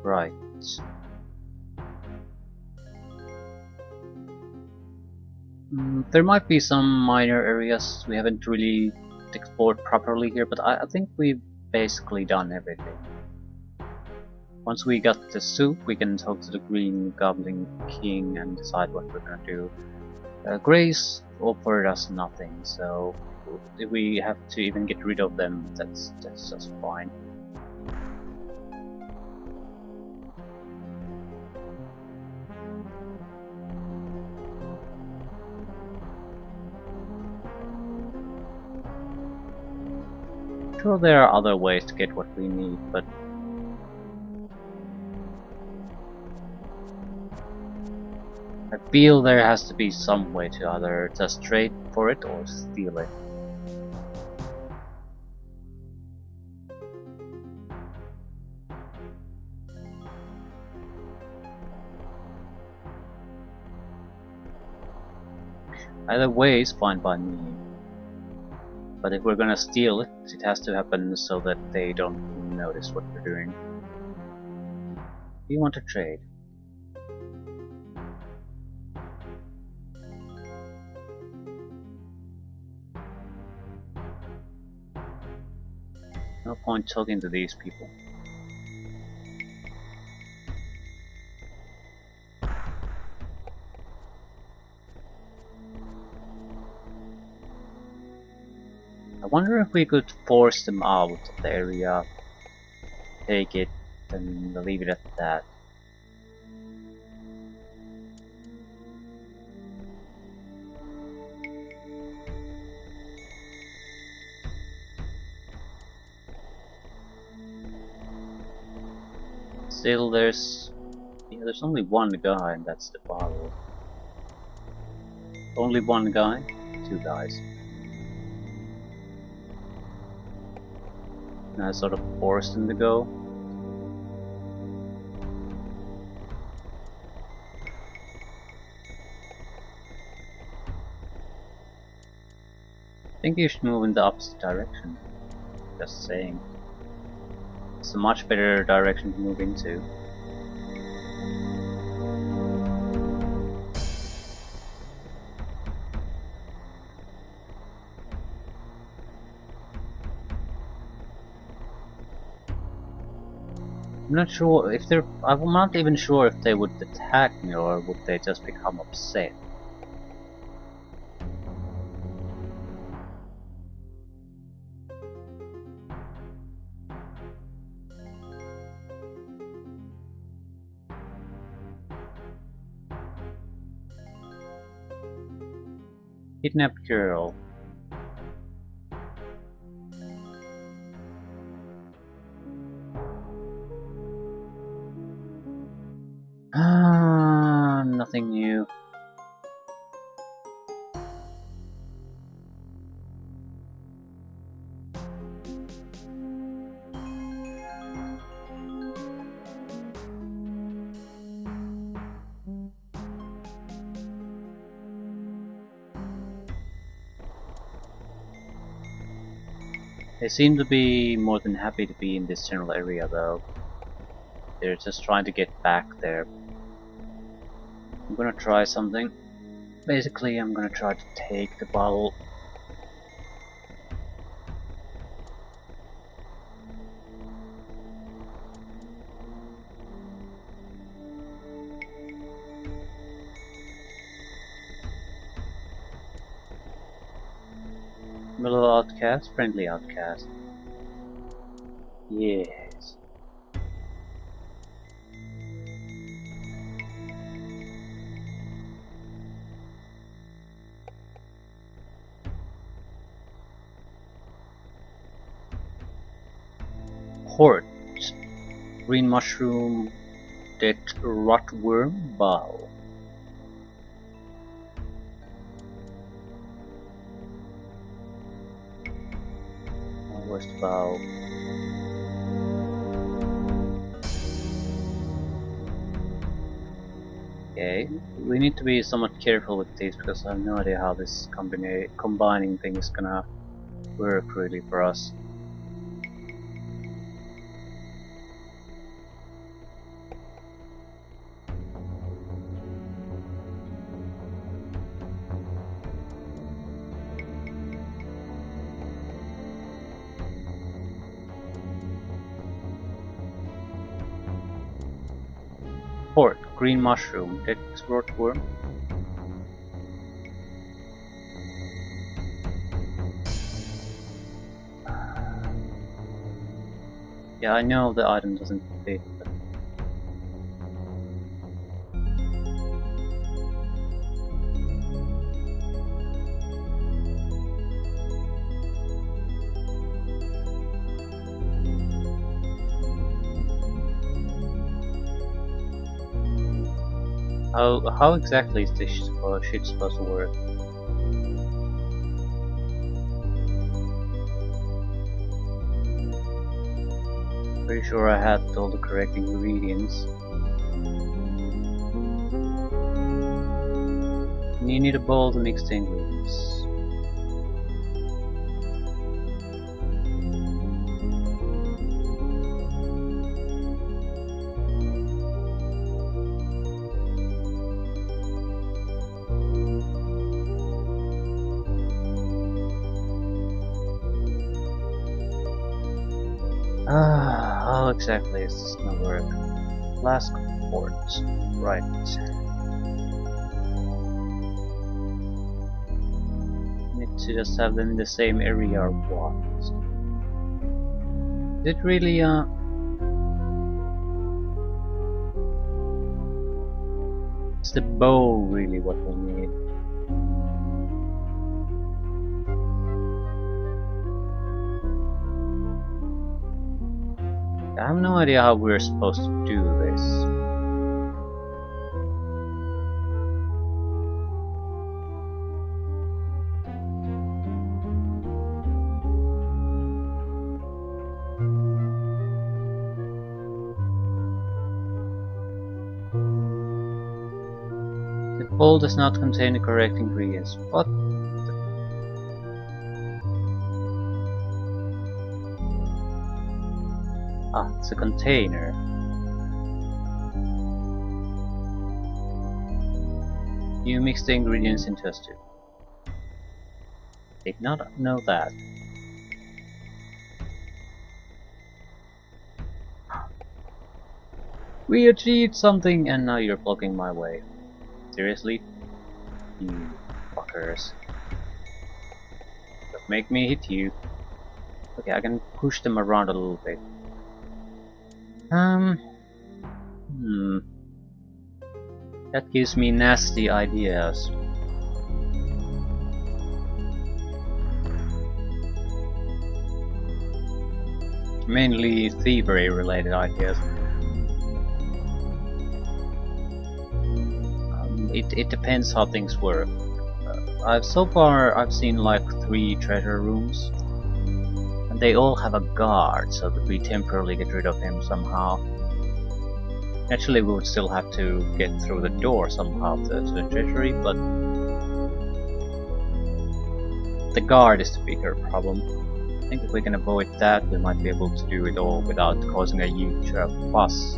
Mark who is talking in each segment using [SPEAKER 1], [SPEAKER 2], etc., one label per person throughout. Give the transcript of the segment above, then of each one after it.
[SPEAKER 1] Right. There might be some minor areas we haven't really explored properly here, but I think we've basically done everything. Once we got the soup, we can talk to the Green Goblin King and decide what we're gonna do. Grace offered us nothing, so if we have to even get rid of them, that's just fine. Sure, there are other ways to get what we need, but I feel there has to be some way to either just trade for it or steal it. Either way is fine by me. But if we're gonna steal it, it has to happen so that they don't notice what we're doing. Do you want to trade? No point talking to these people. I wonder if we could force them out of the area, take it, and leave it at that. Still, there's only one guy, and that's the bottle. Only one guy, two guys. And I sort of forced him to go. I think you should move in the opposite direction. Just saying. It's a much better direction to move into. I'm not sure if they're. I'm not even sure if they would attack me or would they just become upset. Kidnapped girl. Ah, nothing new. They seem to be more than happy to be in this general area though. They're just trying to get back there. I'm gonna try something. Basically, I'm gonna try to take the bottle. Mellow outcast, friendly outcast. Yes. Hort. Green mushroom. Dead rotworm bow. Where's the bow? Okay, we need to be somewhat careful with these because I have no idea how this combining thing is gonna work really for us. Port, green mushroom, dead explored worm. Yeah, I know the item doesn't fit, but how exactly is this shit supposed to work? Pretty sure I had all the correct ingredients. And you need a bowl to mix the ingredients. How exactly is this gonna work? Flask port. Right. Need to just have them in the same area or what? Is it really is the bow really what we need? I have no idea how we're supposed to do this. The bowl does not contain the correct ingredients. What? Ah, it's a container. You mix the ingredients into a stew. Did not know that. We achieved something and now you're blocking my way. Seriously? You fuckers. Don't make me hit you. Okay, I can push them around a little bit. That gives me nasty ideas. Mainly thievery related ideas. It depends how things work. So far I've seen like 3 treasure rooms. And they all have a guard so that we temporarily get rid of him somehow. Actually, we would still have to get through the door somehow to the treasury, but the guard is the bigger problem. I think if we can avoid that, we might be able to do it all without causing a huge fuss.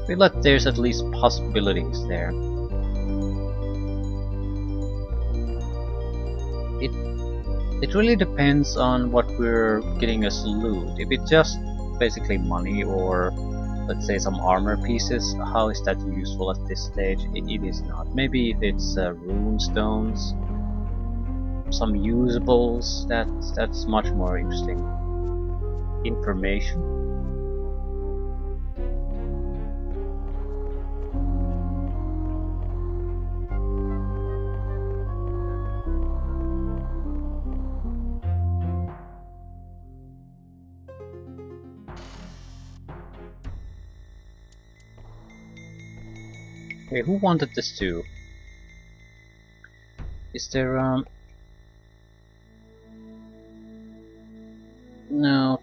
[SPEAKER 1] I feel like there's at least possibilities there. It really depends on what we're getting as loot. If it's just basically money or let's say some armor pieces, how is that useful at this stage? It is not. Maybe if it's rune stones, some usables, that's much more interesting. Information. Okay, who wanted this too? Is there no,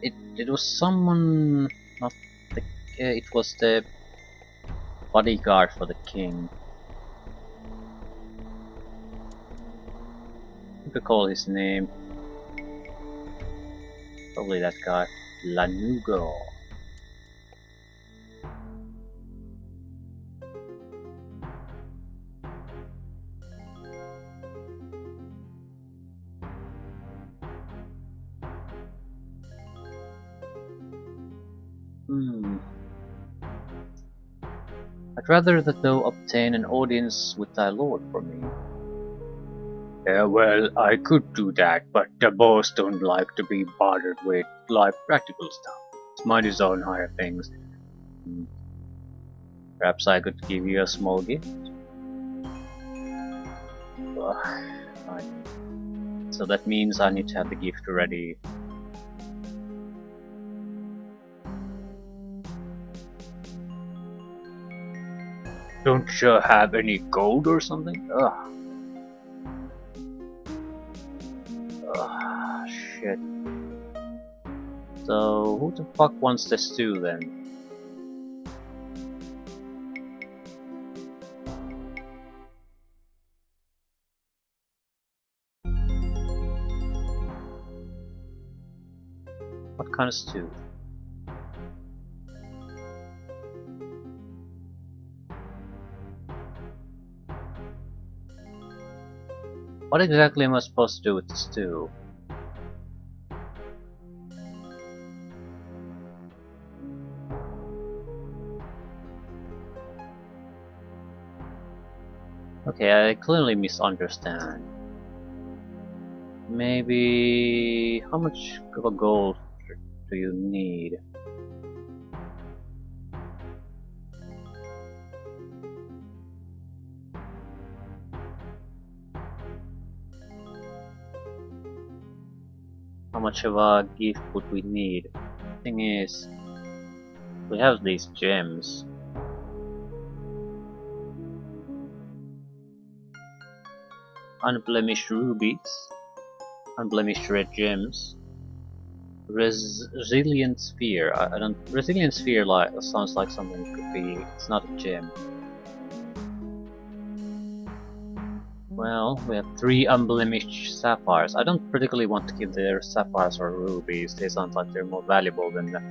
[SPEAKER 1] it was someone, not the it was the bodyguard for the king. You could call his name. Probably that guy. Lanugo. Hmm. I'd rather that thou obtain an audience with thy lord for me. Yeah, well, I could do that, but the boss don't like to be bothered with life practical stuff. He's mind his own higher things. Hmm. Perhaps I could give you a small gift? Fine. So that means I need to have the gift ready. Don't you have any gold or something? Ugh. Ugh, shit. So, who the fuck wants this stew then? What kind of stew? What exactly am I supposed to do with the stew? Okay, I clearly misunderstand. Maybe... how much of a gold do you need? How much of a gift would we need? Thing is, we have these gems. Unblemished rubies, unblemished red gems, resilient sphere. I don't. Resilient sphere sounds like something that could be. It's not a gem. Well, we have 3 unblemished sapphires. I don't particularly want to give their sapphires or rubies. They sound like they're more valuable than the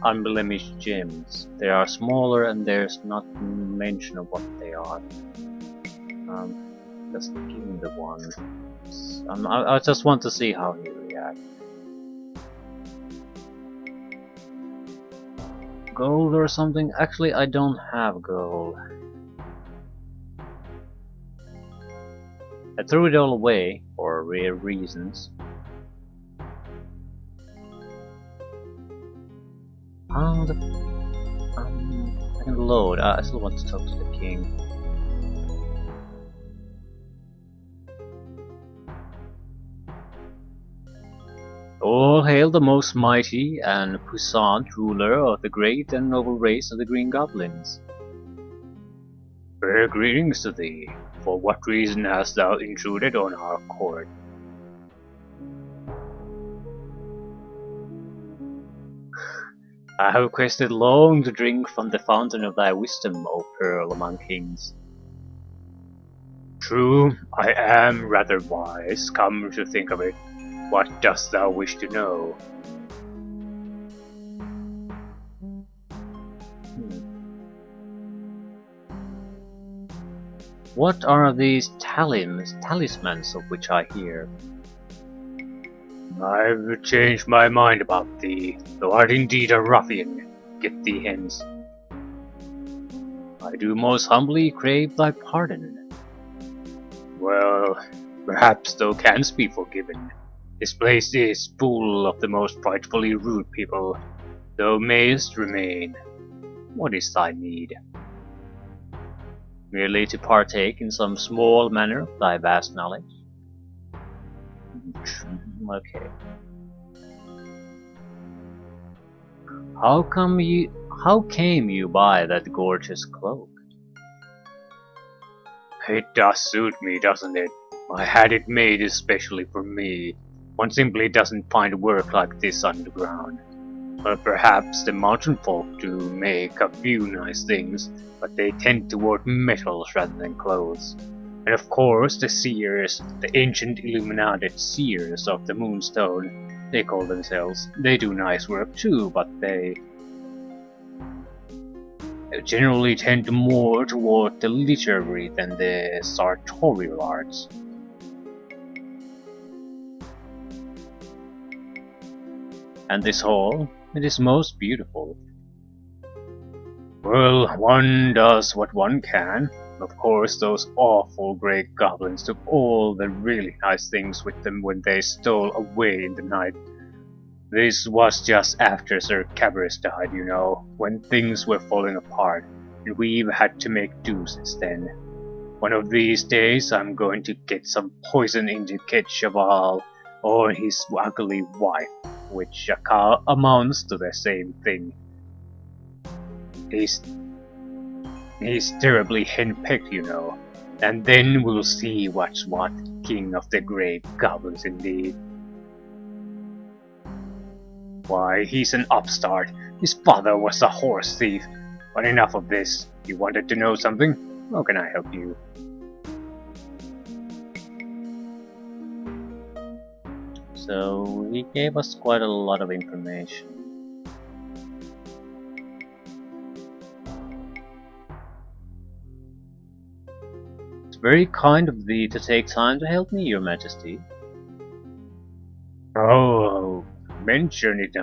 [SPEAKER 1] unblemished gems. They are smaller and there's not mention of what they are. Just give him the one. I just want to see how he reacts. Gold or something? Actually, I don't have gold. I threw it all away for rare reasons. I can load. I still want to talk to the king. All hail the most mighty and puissant ruler of the great and noble race of the Green Goblins. Fair greetings to thee. For what reason hast thou intruded on our court? I have requested long to drink from the fountain of thy wisdom, O Pearl among kings. True, I am rather wise, come to think of it. What dost thou wish to know? What are these talismans of which I hear? I've changed my mind about thee. Thou art indeed a ruffian. Get thee hence. I do most humbly crave thy pardon. Well, perhaps thou canst be forgiven. This place is full of the most frightfully rude people. Thou mayest remain. What is thy need? Merely to partake in some small manner of thy vast knowledge? Okay. How came you by that gorgeous cloak? It does suit me, doesn't it? I had it made especially for me. One simply doesn't find work like this underground. Perhaps the mountain folk do make a few nice things, but they tend toward metals rather than clothes. And of course the seers, the ancient illuminated seers of the Moonstone, they call themselves. They do nice work too, but they generally tend more toward the literary than the sartorial arts. And this hall, It is most beautiful. Well, one does what one can. Of course, those awful grey goblins took all the really nice things with them when they stole away in the night. This was just after Sir Cabarrus died, you know, when things were falling apart, and we've had to make do since then. One of these days I'm going to get some poison into Ketchaval or his ugly wife, which amounts to the same thing. He's, he's terribly henpecked, you know, and then we'll see what's what, King of the Grey Goblins indeed. Why, he's an upstart. His father was a horse thief. But enough of this. You wanted to know something? How can I help you? So, he gave us quite a lot of information. It's very kind of thee to take time to help me, Your Majesty. Oh, mention it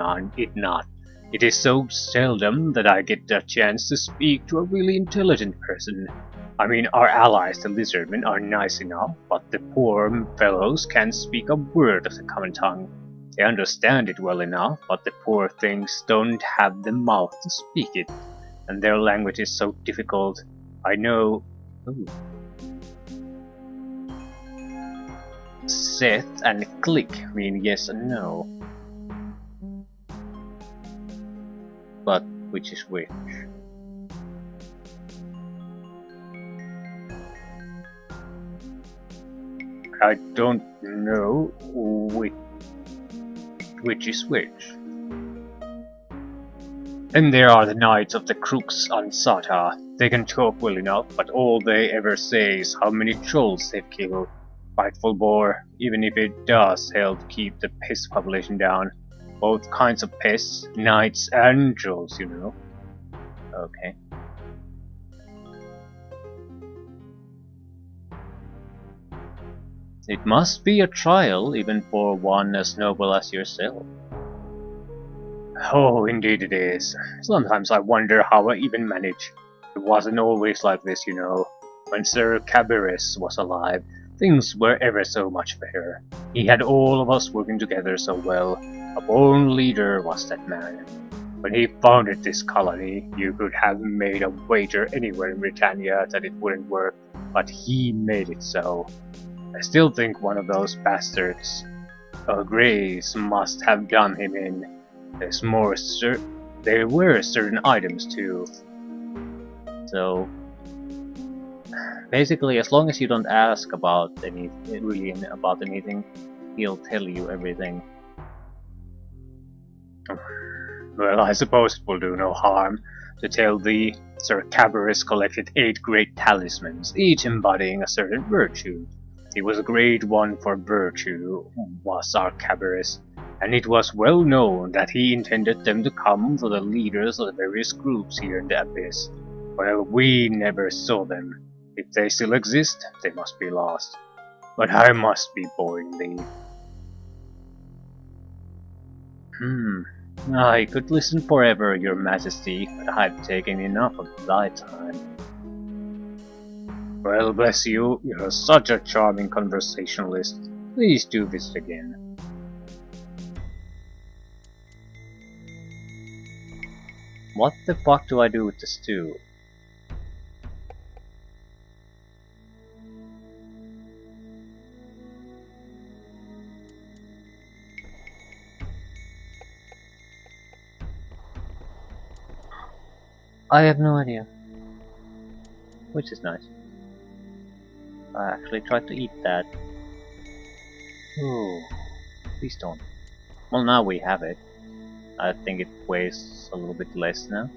[SPEAKER 1] not. It is so seldom that I get the chance to speak to a really intelligent person. I mean, our allies, the lizardmen, are nice enough, but the poor fellows can't speak a word of the common tongue. They understand it well enough, but the poor things don't have the mouth to speak it, and their language is so difficult. I know. Ooh. Seth and click mean yes and no. But which is which? I don't know which is which. Then there are the Knights of the Crooks on Sata. They can talk well enough, but all they ever say is how many trolls they've killed. Frightful bore, even if it does help keep the pest population down. Both kinds of pests, knights and trolls, you know. Okay. It must be a trial, even for one as noble as yourself. Oh, indeed it is. Sometimes I wonder how I even manage. It wasn't always like this, you know. When Sir Cabarrus was alive, things were ever so much better. He had all of us working together so well. A born leader was that man. When he founded this colony, you could have made a wager anywhere in Britannia that it wouldn't work, but he made it so. I still think one of those bastards, Greys, must have done him in. There were certain items too. So basically, as long as you don't ask about anything, he'll tell you everything. Well, I suppose it will do no harm to tell thee. Sir Cabarrus collected 8 great talismans, each embodying a certain virtue. He was a great one for virtue, was Sir Cabarrus, and it was well known that he intended them to come for the leaders of the various groups here in the Abyss. Well, we never saw them. If they still exist, they must be lost. But I must be boring thee. I could listen forever, Your Majesty, but I've taken enough of thy time. Well, bless you, you're such a charming conversationalist. Please do visit again. What the fuck do I do with the stew? I have no idea. Which is nice. I actually tried to eat that. Ooh, please don't. Well, now we have it. I think it weighs a little bit less now.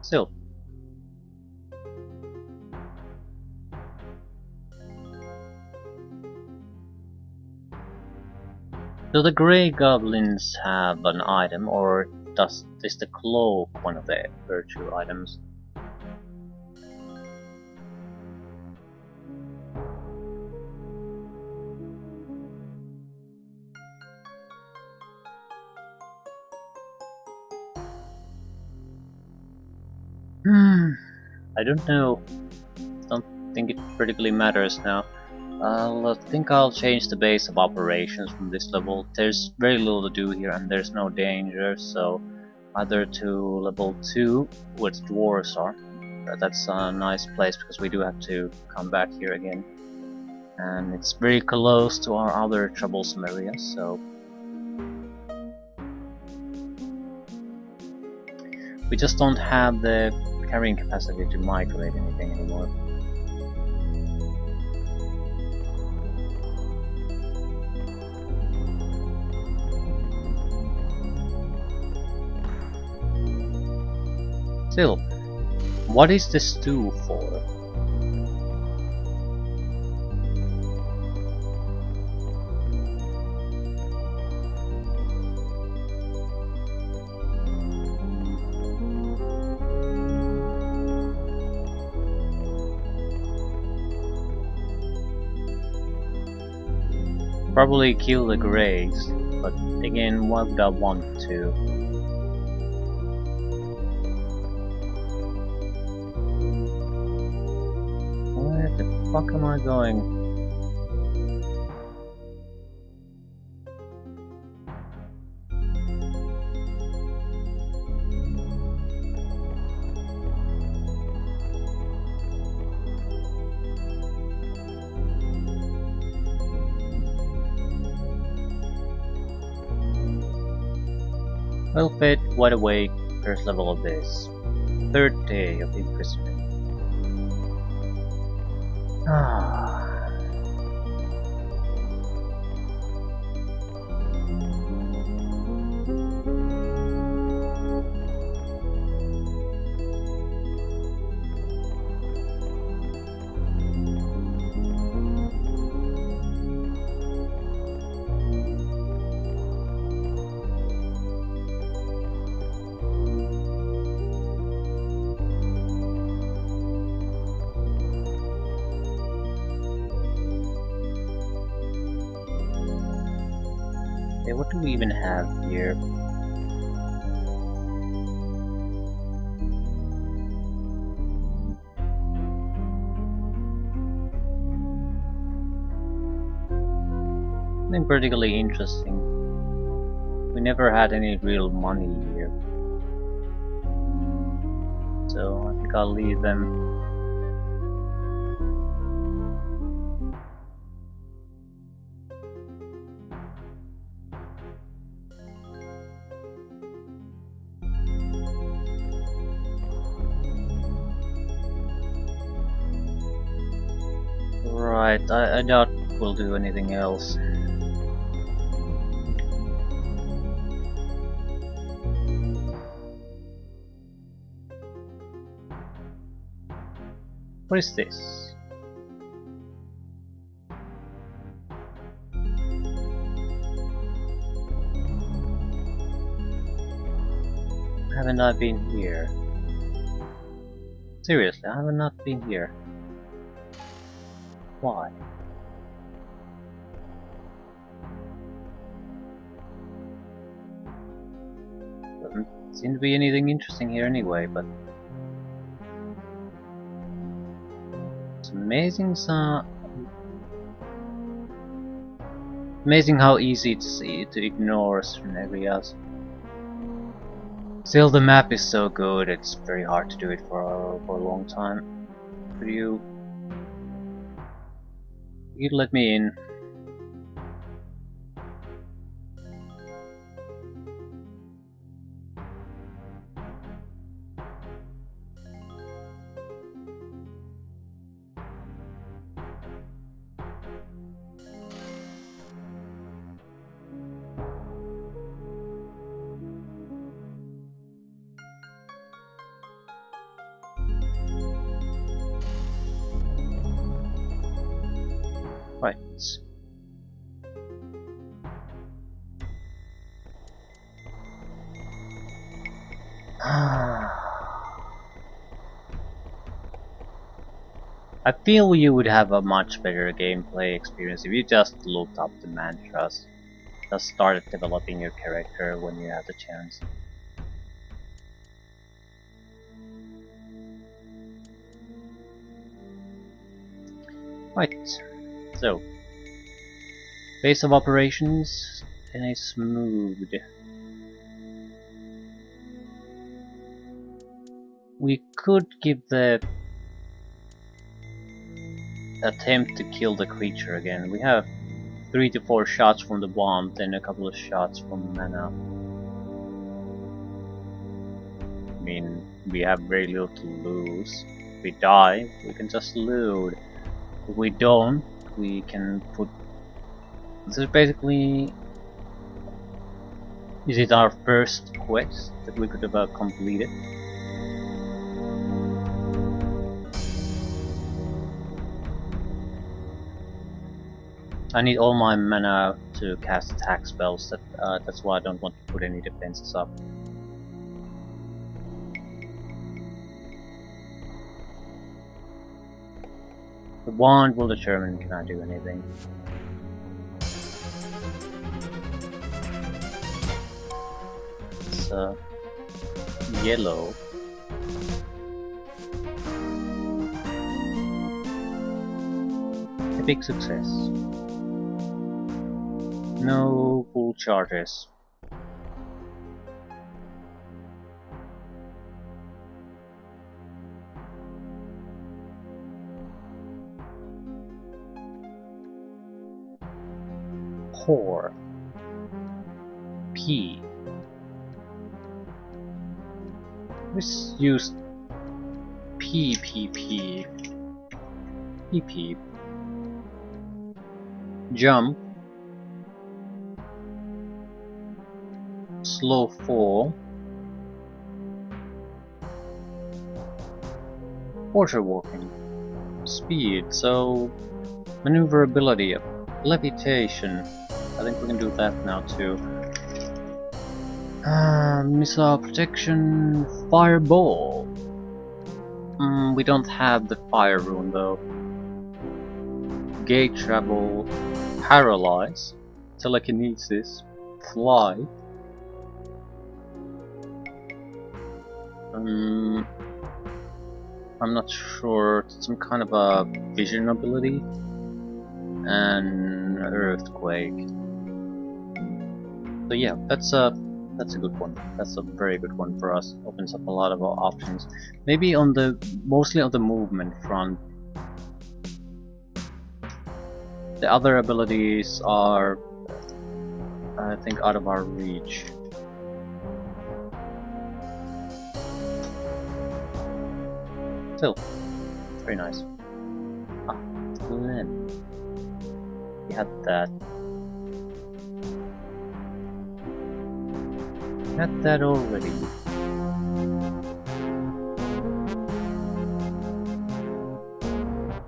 [SPEAKER 1] Still. Do the Grey Goblins have an item, or is the cloak one of the virtue items? I don't know. Don't think it particularly matters now. I think I'll change the base of operations from this level. There's very little to do here and there's no danger, so either to level 2, where the dwarves are. That's a nice place because we do have to come back here again. And it's very close to our other troublesome areas, so we just don't have the carrying capacity to migrate anything anymore. Still, what is the stew for? Probably kill the greys, but again, why would I want to? Where the fuck am I going? Well fed, wide awake, first level of this. Third day of imprisonment. Okay, what do we even have here? Nothing particularly interesting. We never had any real money here. So I think I'll leave them. Right, I doubt we'll do anything else. What is this? Haven't I been here? Seriously, I have not been here. Why? Doesn't seem to be anything interesting here anyway, but it's amazing amazing how easy it's to ignore certain areas. Still, the map is so good, it's very hard to do it for a long time. Could you let me in? Right. I feel you would have a much better gameplay experience if you just looked up the mantras. Just started developing your character when you had the chance. Right, so base of operations in a smooth. We could give the attempt to kill the creature again. We have 3 to 4 shots from the bomb, then a couple of shots from mana. I mean, we have very little to lose. If we die, we can just loot. If we don't, we can put... This is basically... Is it our first quest that we could have completed? I need all my mana to cast attack spells, that's why I don't want to put any defenses up. The wand will determine can I do anything. It's yellow. Epic success. No full charges. Pour. P. Let's use PPP. PP. Jump. Slow fall. Porter walking. Speed, so maneuverability, levitation. I think we can do that now too. Missile protection, fireball. We don't have the fire rune though. Gate travel, paralyze, telekinesis, fly. I'm not sure. Some kind of a vision ability and earthquake. So yeah, that's a good one. That's a very good one for us. Opens up a lot of options. Maybe on the mostly on the movement front. The other abilities are, I think, out of our reach. Still, very nice. Ah, Glen. We had that. Had that already.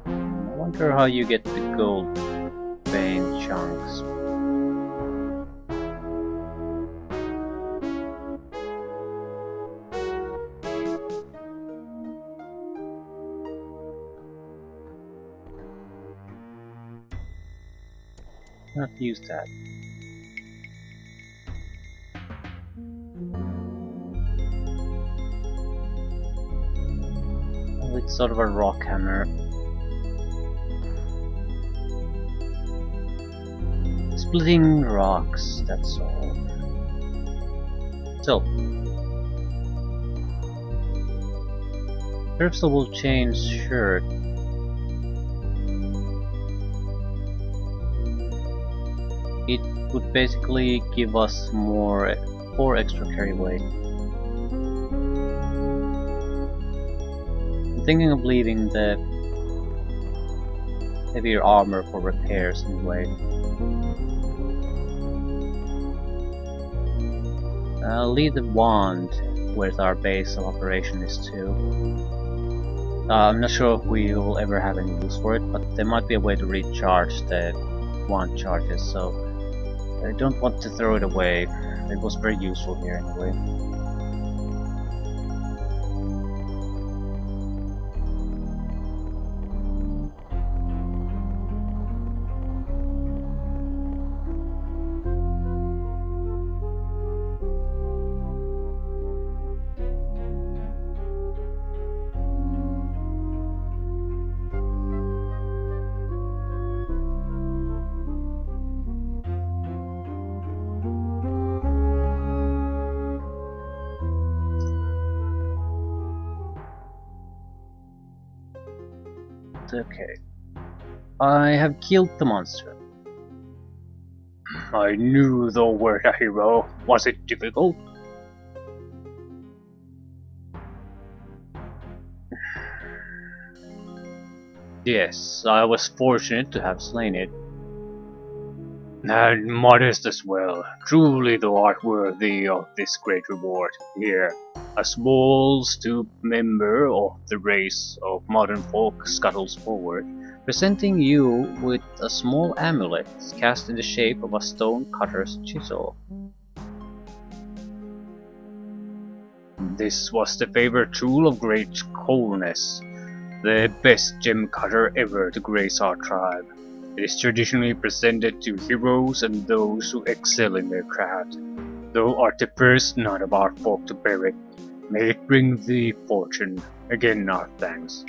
[SPEAKER 1] I wonder how you get the gold vein chunks. Not use that. Oh, it's sort of a rock hammer. Splitting rocks, that's all. So, Crystal will change shirt. It would basically give us 4 extra carry weight. I'm thinking of leaving the heavier armor for repairs anyway. I'll leave the wand where our base of operation is too. I'm not sure if we will ever have any use for it, but there might be a way to recharge the wand charges, so I don't want to throw it away. It was very useful here anyway. Okay. I have killed the monster. I knew thou wert a hero. Was it difficult? Yes, I was fortunate to have slain it. And modest as well. Truly thou art worthy of this great reward. Here, a small, stooped member of the race of modern folk scuttles forward, presenting you with a small amulet cast in the shape of a stone cutter's chisel. This was the favorite tool of great Coldness, the best gem cutter ever to grace our tribe. It is traditionally presented to heroes and those who excel in their craft. Thou art the first knight of our folk to bear it. May it bring thee fortune. Again our thanks.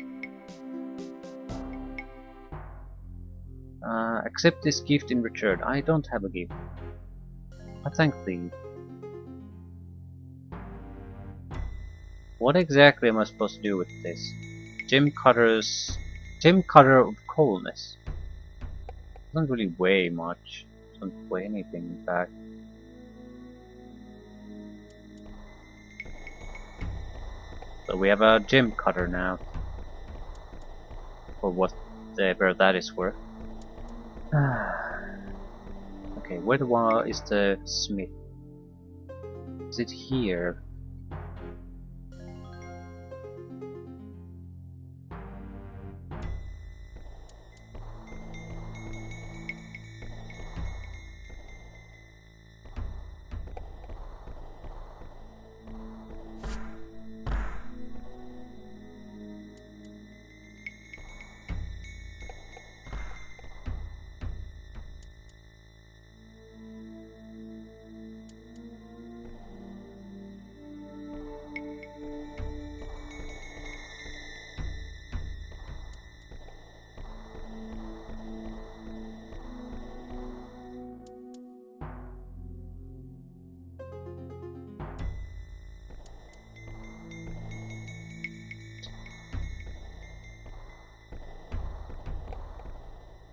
[SPEAKER 1] Accept this gift in return. I don't have a gift. I thank thee. What exactly am I supposed to do with this? Gem cutter of coolness. Doesn't really weigh much. Doesn't weigh anything in fact. So we have a gem cutter now. For whatever that is worth. Okay, where is the smith? Is it here?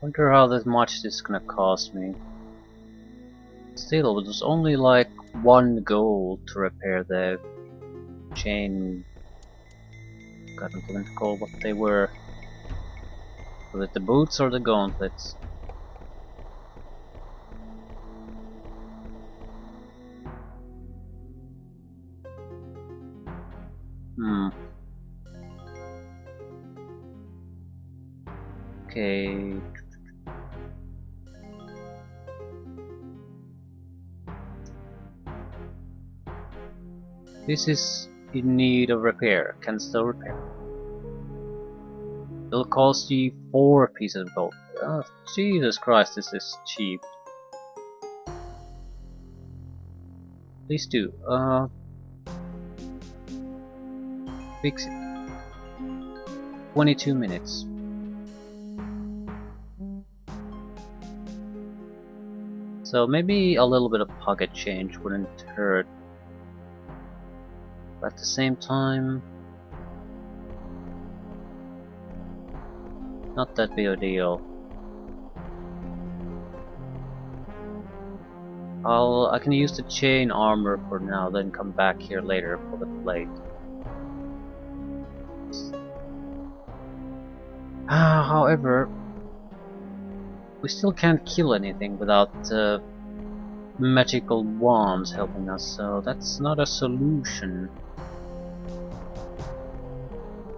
[SPEAKER 1] Wonder how much this is gonna cost me. Still, it was only like 1 gold to repair the chain. I don't even recall what they were. Was it the boots or the gauntlets? Okay. This is in need of repair. Can still repair. It'll cost you 4 pieces of gold. Oh, Jesus Christ, this is cheap. Please do. Fix it. 22 minutes. So maybe a little bit of pocket change wouldn't hurt. But at the same time, not that big a deal. I can use the chain armor for now, then come back here later for the plate. However, we still can't kill anything without magical wands helping us, so that's not a solution.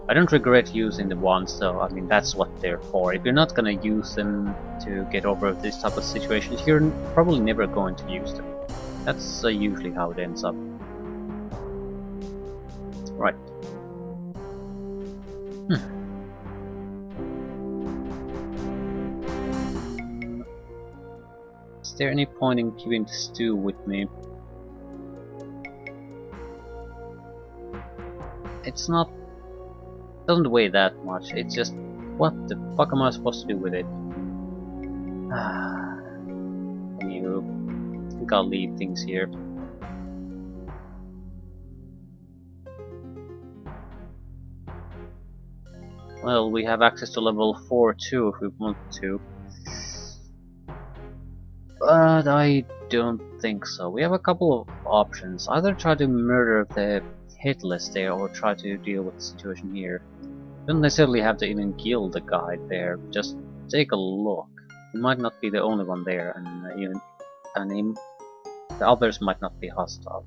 [SPEAKER 1] I don't regret using the wands though, I mean that's what they're for. If you're not gonna use them to get over this type of situations, you're probably never going to use them. That's usually how it ends up. Right. Is there any point in keeping the stew with me? It's not... doesn't weigh that much, it's just... what the fuck am I supposed to do with it? Anywho, I think I'll leave things here. Well, we have access to level 4 too if we want to. But I don't think so. We have a couple of options. Either try to murder the hit list there or try to deal with the situation here. Don't necessarily have to even kill the guy there, just take a look. He might not be the only one there, and even and the others might not be hostile.